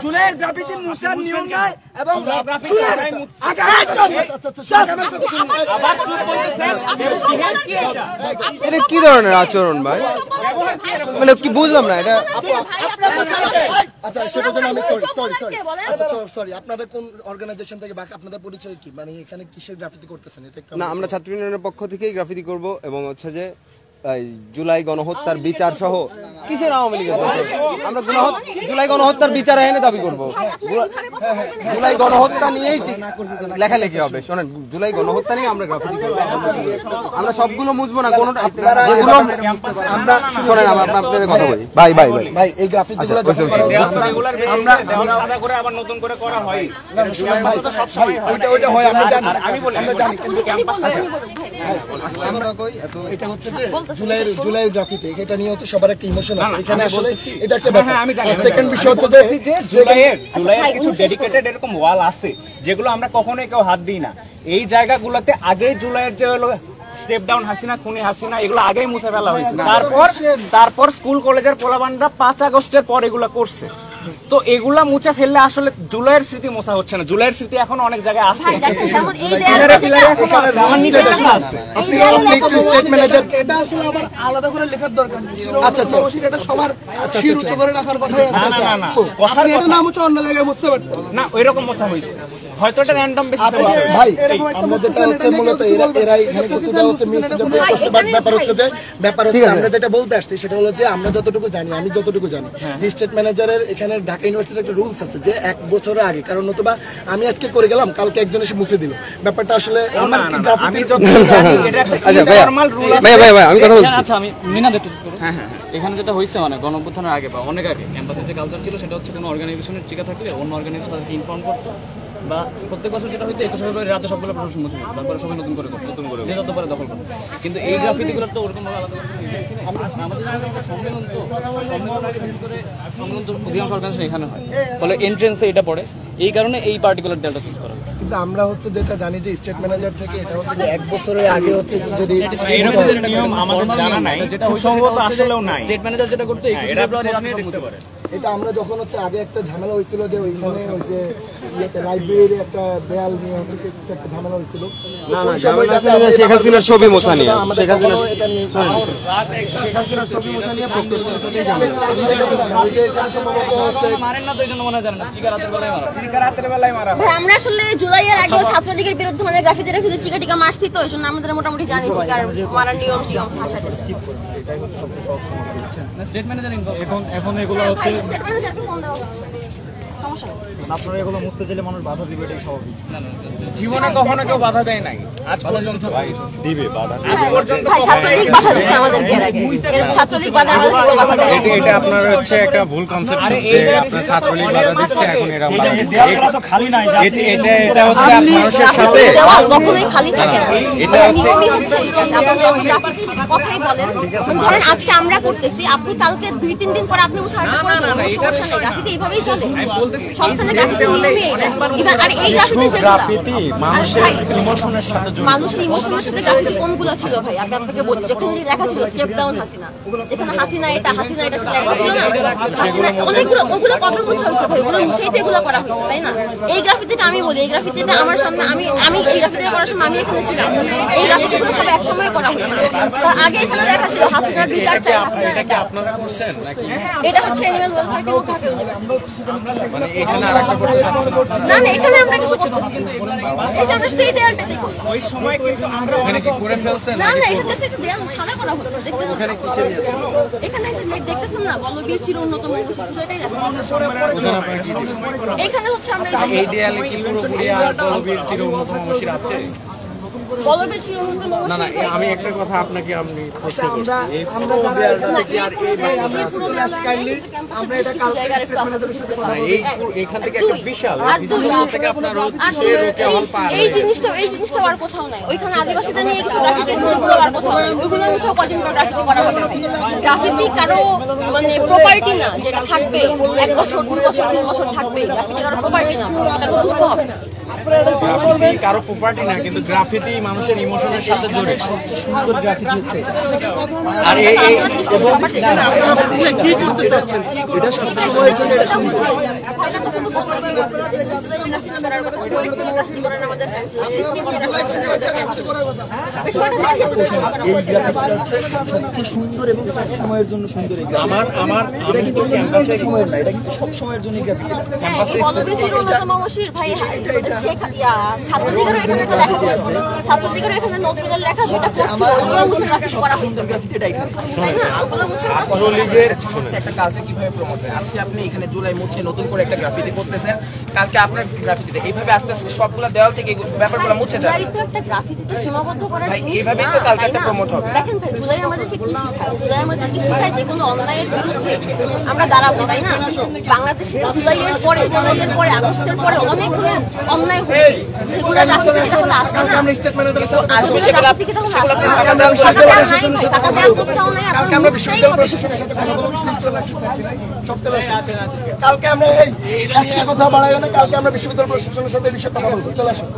জুলাইয়ের গ্রাফিতি মুছার নিয়ম নাই এবং এটা কি ধরনের আচরণ ভাই? মানে কি বুঝলাম না এটা। আচ্ছা সেটার জন্য আমি সরি আচ্ছা সরি আপনারা কোন অর্গানাইজেশন থেকে বা আপনাদের পরিচয় কি, মানে এখানে কিসের গ্রাফিতি করতেছেন? এটা না, আমরা ছাত্র ইউনিয়নের পক্ষ থেকেই গ্রাফিতি করব এবং হচ্ছে যে জুলাই গণহত্যার বিচার সহ কিসের আওয়ামী লীগের আমরা জুলাই গণহত্যার বিচার এনে দাবি করব। জুলাই গণহত্যা নিয়েই লেখালেখি হবে। শোনেন, জুলাই গণহত্যা নিয়ে আমরা গ্রাফিতি করব। আমরা সবগুলো মুছবো না, কোনটা যেগুলো আমরা শোনেন আপনাদের কথা বলি। ভাই এই গ্রাফিতিগুলো আমরা সাদা করে আবার নতুন করে করা হয়। ওইটা হয় আমরা জানি, আমরা জানি। এটা হচ্ছে যে জুলাইয়ের গ্রাফিতি, এটা নিয়ে হচ্ছে সবার একটা ইমোশন আছে এখানে। আসলে এটা একটা ব্যাপার। সেকেন্ড বিষয় হচ্ছে যে জুলাইয়ের কিছু ডেডিকেটেড এরকম ওয়াল আছে যেগুলো আমরা কখনোই কেউ হাত দিই না। এই জায়গাগুলোতে আগে জুলাইয়ের যে হলো স্টেপ ডাউন হাসিনা, খুনি হাসিনা, এগুলো আগেই মুছে ফেলা হয়েছে। তারপর স্কুল কলেজের পোলাবানরা 5 আগস্টের পর এগুলো করছে। তো এগুলা মুছে ফেললে আসলে জুলাইয়ের স্মৃতি মোছা হচ্ছে না। জুলাইয়ের স্মৃতি এখন অনেক জায়গায় আছে। এটা আসলে আবার আলাদা করে লেখার দরকার নেই। আচ্ছা এটা সবার উচ্চ করে রাখার কথা। আপনি এটা নাম হচ্ছে অন্য জায়গায় মুছতে পারতেন না, ওইরকম মোছা হয়েছে হয়তো এটা র্যান্ডম বেসিসে। ভাই আমরা যেটা হচ্ছে মূলত এরা এখানে কিছুটা হচ্ছে মিসইন্টারপ্রেট করতে পারে। ব্যাপার হচ্ছে আমরা যেটা বলতে আসছি সেটা হলো যে আমরা যতটুকু জানি, আমি যতটুকু জানি যে স্টেট ম্যানেজারের এখানে ঢাকা ইউনিভার্সিটির একটা রুলস আছে যে 1 বছরের আগে, কারণ নতুবা আমি আজকে করে গেলাম কালকে একজন এসে মুছে দিল। ব্যাপারটা আসলে আমার কি গ্রাফিতির নরমাল রুল আছে। ভাই আমি কথা বলছি। আচ্ছা আমি মিনাদ একটু এখানে যেটা হইছে মানে গণঅভ্যুত্থানের আগে বা অনেক আগে ক্যাম্পাসে যে কালচার ছিল সেটা হচ্ছে কোনো অর্গানাইজেশনের চিকা থাকলে অন্য অর্গানাইজেশন তাদেরকে ইনফর্ম করতো, বা প্রত্যেক বছর যেটা হইতো 21 ফেব্রুয়ারি রাতে সবগুলো প্রশাসন মুছে দিত, তারপরে সবাই নতুন করে যে যত পারে দখল করতো। কিন্তু এই গ্রাফিতিগুলো তো ওরকম ভাবে আলাদা আমাদের সম্মেলন তো আগে বিশেষ করে সম্মেলন তো অধিকাংশ অর্গানাইজেশন এখানে হয়, ফলে এন্ট্রেন্সে এটা পড়ে। এই কারণে এই পার্টিকুলার ডেলটা চুজ করা হয়েছে। কিন্তু আমরা হচ্ছে যেটা জানি যে স্টেট ম্যানেজার থেকে এটা হচ্ছে যে 1 বছরের আগে হচ্ছে যদি এরকম নিয়ম আমাদের জানা নাই, যেটা সম্ভবত আসলেও নাই। স্টেট ম্যানেজার যেটা করতে 21 ফেব্রুয়ারি রাতে দেখতে পারে। এটা আমরা যখন হচ্ছে আগে একটা ঝামেলা হয়েছিল যে ওইখানে ওই যে লাইব্রেরির একটা দেয়াল নিয়ে হচ্ছে একটা ঝামেলা হয়েছিল। না ঝামেলা আসলে শেখ হাসিনার ছবি মোছা নিয়ে, শেখ হাসিনার ছবি মোছা নিয়ে মারেন না তো এইজন্য মনে হয় জানেন না, চিকা রাতের বেলায় মারা। ভাই আমরা আসলে জুলাইয়ের আগে ছাত্রলীগের বিরুদ্ধে মানে গ্রাফিতি চিকা টিকা মারছি, তো এইজন্য আমাদের মোটামুটি জানি চিকার মারার নিয়ম ভাষাটা স্কিপ করব। এটাই হচ্ছে সবচেয়ে সহজ সমাধান। না স্টেট ম্যানেজার এখন এগুলো হচ্ছে স্টেট ম্যানেজারকে ফোন দেওয়া হচ্ছে, সমস্যা নেই। আপনারা এগুলো মুছতে চাইলে মানুষ বাধা দিবে, এটাই স্বাভাবিক। জীবনে কখনো কেউ বাধা দেয় নাই, আজ পর্যন্ত দিবে বাধা। আজ পর্যন্ত ছাত্রলীগ বাধা দিচ্ছে আমাদেরকে, এর আগে ছাত্রলীগ বাধা আমাদেরকে বাধা দেয়। এটা আপনার হচ্ছে একটা ভুল কনসেপশন যে আপনার ছাত্রলীগ বাধা দিচ্ছে, এখন এরা এটা তো খালি নাই। এটা হচ্ছে মানুষের সাথে দেওয়াল কখনোই খালি থাকে না। এটা নিয়মই হচ্ছে আপনারা যখন গ্রাফিতির কথাই বলেন, ধরেন আজকে আমরা করতেছি, আপনি কালকে 2-3 দিন পরে আপনি উঠাড়া করে দেবেন, সমস্যা নেই। গ্রাফিতি এইভাবেই চলে, সবখানে গ্রাফিতি নিয়মই এটা। আর এই গ্রাফিতি মানুষের ইমোশনের সাথে গ্রাফিতি কোনগুলো ছিল ভাই? আমি আপনাকে বলি, যেখানে লেখা ছিল স্টেপ ডাউন হাসিনা, যেখানে হাসিনা এটা সেটা লেখা ছিল না, হাসিনা অনেকগুলো, ওগুলো কবে মুছা হয়েছে ভাই? ওগুলো মুছেই তো এগুলো করা হয়েছে, তাই না? এই গ্রাফিতিটা আমি বলি, এই গ্রাফিতিটা আমার সামনে, আমি এই গ্রাফিতিটা করার সময় আমি এখানে ছিলাম। এই গ্রাফিতিগুলো সব একসময় করা হয়েছে। তার আগে এখানে লেখা ছিল হাসিনার বিচার চাই, হাসিনার এটা। এটা হচ্ছে animal welfare team of Dhaka university. মানে এখানে আরেকটা করতে চাচ্ছেন না এখানে আমরা কিছু করতেছি না, এই যে আমরা সেই দেয়ালটা দেখো ওই সময় কিন্তু আমরা ওখানে কি করে ফেলছেন? না এটা জাস্ট একটা দেয়াল সাদা করা হচ্ছে, দেখতেছেন ওখানে কি ছিল? এখানে এসে দেখতেছেন না, বলগীর চির উন্নত শুধু এটাই লেখা। এখানে হচ্ছে আমরা এই দেয়ালে কি পুরোপুরি আর বলবীর চির উন্নত মশির আছে? বলবেন শিরোনামে না না মহসিন আমি একটা কথা আপনাকে আমি প্রশ্ন করছি এই আমরা পুরো যারা দেয়ালটা কি আর এই আমরা এটা কালকে এখান থেকে একটা বিশাল থেকে আপনার হচ্ছে রোকেয়া হল পার এই জিনিসটা আর কোথাও নাই। ওইখানে আদিবাসীদের নিয়ে কিছু গ্রাফিটি আছে ওগুলো আর কোথাও নাই। ওইগুলো হচ্ছে কদিন পর গ্রাফিটি করা হবে। গ্রাফিটি কারো মানে প্রপার্টি না, যেটা থাকবে 1 বছর 2 বছর 3 বছর থাকবে। গ্রাফিটি কারো প্রপার্টি না, এটা বুঝতে হবে। গ্রাফিতি কারো প্রপার্টি না, কিন্তু গ্রাফিতি মানুষের ইমোশনের সাথে জড়িত। সুন্দর গ্রাফিতি হচ্ছে আর এই কি করতে চাচ্ছেন এটা সব সময়ের জন্য এটা সুন্দর এই গ্রাফিকটা হচ্ছে সবচেয়ে সুন্দর এবং সব সময়ের জন্য সুন্দর। আমার এটা কিন্তু সময়ের না, এটা কিন্তু সব সময়ের জন্য গ্রাফিক। ছাত্রলীগের এখানে একটা লেখা ছিল, ছাত্রলীগের এখানে নজরুলের লেখা যেটা করছিল ওগুলো মুছে গ্রাফিটি করা হয়েছে, সুন্দর গ্রাফিটি এটা এখানে তাই না? ওগুলো মুছে ছাত্রলীগের হচ্ছে একটা কালচার কিভাবে প্রমোট হয়। আজকে আপনি এখানে জুলাই মুছে নতুন করে একটা গ্রাফিতি করতেছেন, কালকে আপনার গ্রাফিতিতে এইভাবে আস্তে আস্তে সবগুলা দেওয়াল থেকে এই ব্যাপারগুলো মুছে যাবে। জুলাই তো একটা গ্রাফিতিতে সীমাবদ্ধ করার ভাই, জিনিস এইভাবেই না, তো কালচারটা তাই না? promote হবে। দেখেন ভাই, জুলাই আমাদেরকে কি শেখায়? জুলাই আমাদেরকে শেখায় যে কোনো অন্যায়ের বিরুদ্ধে আমরা দাঁড়াবো, তাই না? বাংলাদেশে জুলাইয়ের পরে আগস্টের পরে অনেকগুলো অন্যায় হয়েছে, সেগুলো রাজনীতিতে তাহলে আসবে না। আমরা স্টেট ম্যানেজারের সাথে আসবে সেগুলো রাজনীতিকে তাহলে সেগুলো আপনি আসবে না। টাকা দেওয়ার টাকা দেওয়া নাই প্রশাসনের ভাই, সাথে টাকা কথা দেওয়ার বলবো। কোথাও নাই, কালকে আপনার আমরা মুছতেই বিশ্ববিদ্যালয় হবে। প্রশাসনের সাথে কথা বলবো। কালকে আমরা এই একটা কথা বাড়াই না, কালকে আমরা বিশ্ববিদ্যালয় প্রশাসনের সাথে এই বিষয়ে কথা বলবো। চলে আসুন।